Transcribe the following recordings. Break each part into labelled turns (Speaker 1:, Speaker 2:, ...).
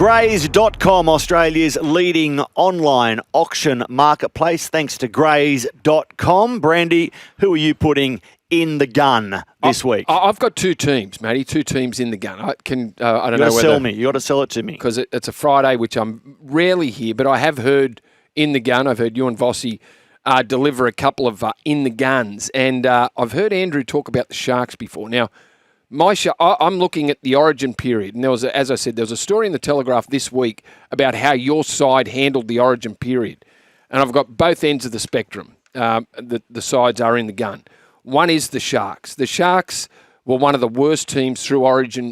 Speaker 1: Grays.com, Australia's leading online auction marketplace. Thanks to Grays.com. Brandy, who are you putting in the gun this week?
Speaker 2: I've got two teams, Matty. Two teams in the gun. I don't know whether...
Speaker 1: You got to sell it to me.
Speaker 2: Because it's a Friday, which I'm rarely here, but I have heard in the gun. I've heard you and Vossi deliver a couple of in the guns. And I've heard Andrew talk about the Sharks before. Now, I'm looking at the Origin period, and as I said, there was a story in the Telegraph this week about how your side handled the Origin period, and I've got both ends of the spectrum. The sides are in the gun. One is the Sharks. The Sharks were one of the worst teams through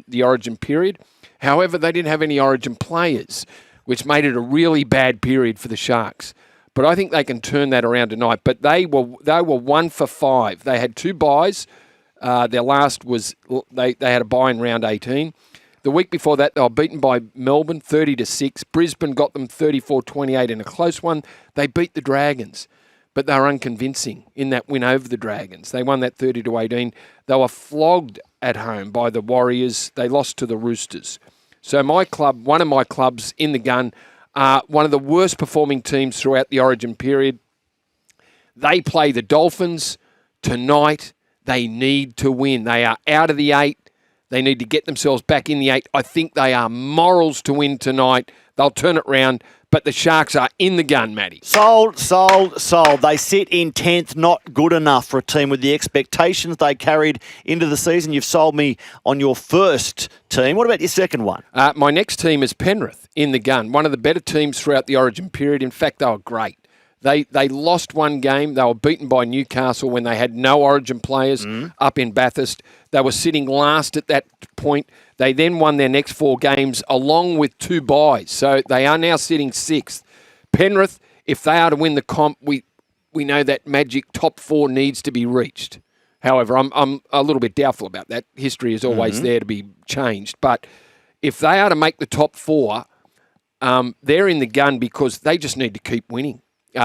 Speaker 2: the Origin period. However, they didn't have any Origin players, which made it a really bad period for the Sharks. But I think they can turn that around tonight. But they were 1 for 5. They had 2 byes. Their last was they had a bye in round 18. The week before that, they were beaten by Melbourne 30-6. Brisbane got them 34-28 in a close one. They beat the Dragons, but they were unconvincing in that win over the Dragons. They won that 30-18. They were flogged at home by the Warriors. They lost to the Roosters. So one of my clubs in the gun, one of the worst performing teams throughout the Origin period. They play the Dolphins tonight. They need to win. They are out of the 8. They need to get themselves back in the 8. I think they are morals to win tonight. They'll turn it round, but the Sharks are in the gun, Matty.
Speaker 1: Sold. They sit in 10th, not good enough for a team with the expectations they carried into the season. You've sold me on your first team. What about your second one?
Speaker 2: My next team is Penrith in the gun, one of the better teams throughout the Origin period. In fact, they were great. They lost one game. They were beaten by Newcastle when they had no Origin players up in Bathurst. They were sitting last at that point. They then won their next 4 games along with 2 byes. So they are now sitting 6th. Penrith, if they are to win the comp, we know that magic top 4 needs to be reached. However, I'm a little bit doubtful about that. History is always there to be changed. But if they are to make the top 4, they're in the gun because they just need to keep winning.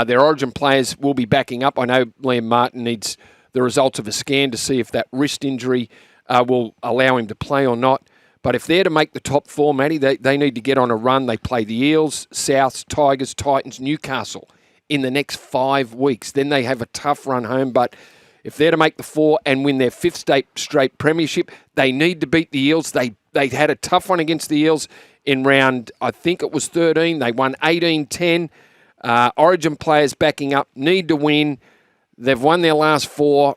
Speaker 2: Their Origin players will be backing up. I know Liam Martin needs the results of a scan to see if that wrist injury will allow him to play or not. But if they're to make the top 4, Matty, they need to get on a run. They play the Eels, Souths, Tigers, Titans, Newcastle in the next 5 weeks. Then they have a tough run home. But if they're to make the 4 and win their 5th straight premiership, they need to beat the Eels. They had a tough one against the Eels in round, I think it was 13. They won 18-10. Origin players backing up, need to win. They've won their last 4.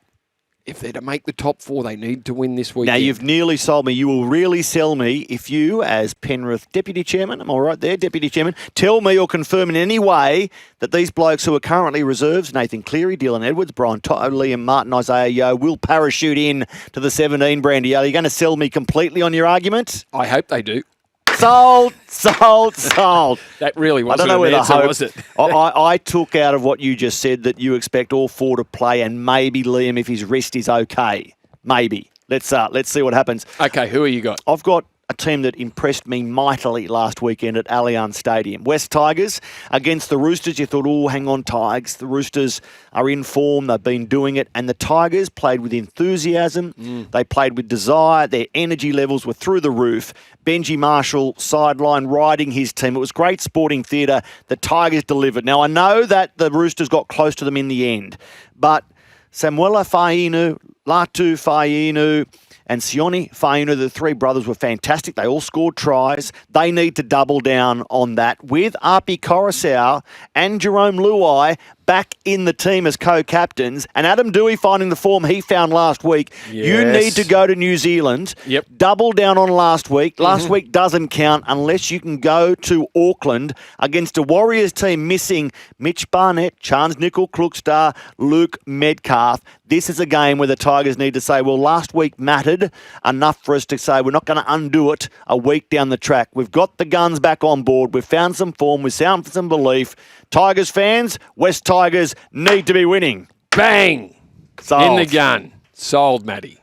Speaker 2: If they're to make the top 4, they need to win this weekend.
Speaker 1: Now, you've nearly sold me. You will really sell me if you, as Penrith Deputy Chairman, I'm all right there, Deputy Chairman, tell me or confirm in any way that these blokes who are currently reserves, Nathan Cleary, Dylan Edwards, Brian Toto, Liam Martin, Isaiah Yeo, will parachute in to the 17, Brandy. Are you going to sell me completely on your argument?
Speaker 2: I hope they do.
Speaker 1: Sold.
Speaker 2: That really wasn't an answer, was it?
Speaker 1: I took out of what you just said that you expect all 4 to play and maybe Liam if his wrist is okay. Maybe. Let's see what happens.
Speaker 2: Okay, who have you got?
Speaker 1: I've got a team that impressed me mightily last weekend at Allianz Stadium. West Tigers against the Roosters. You thought, oh, hang on, Tigers. The Roosters are in form. They've been doing it. And the Tigers played with enthusiasm. They played with desire. Their energy levels were through the roof. Benji Marshall sideline riding his team. It was great sporting theatre. The Tigers delivered. Now, I know that the Roosters got close to them in the end, but Samuela Fainu, Latu Fainu, and Sione Fainu, the 3 brothers, were fantastic. They all scored tries. They need to double down on that with Api Coruscant and Jerome Luai back in the team as co-captains, and Adam Dewey finding the form he found last week.
Speaker 2: Yes.
Speaker 1: You need to go to New Zealand.
Speaker 2: Yep.
Speaker 1: Double down on last week. Last week doesn't count unless you can go to Auckland against a Warriors team missing Mitch Barnett, Chance Nickel-Klukstar, Luke Metcalf. This is a game where the Tigers need to say, well, last week mattered enough for us to say we're not going to undo it a week down the track. We've got the guns back on board. We've found some form. We've found some belief. Tigers fans, West Tigers need to be winning.
Speaker 2: Bang!
Speaker 1: Sold.
Speaker 2: In the gun. Sold, Matty.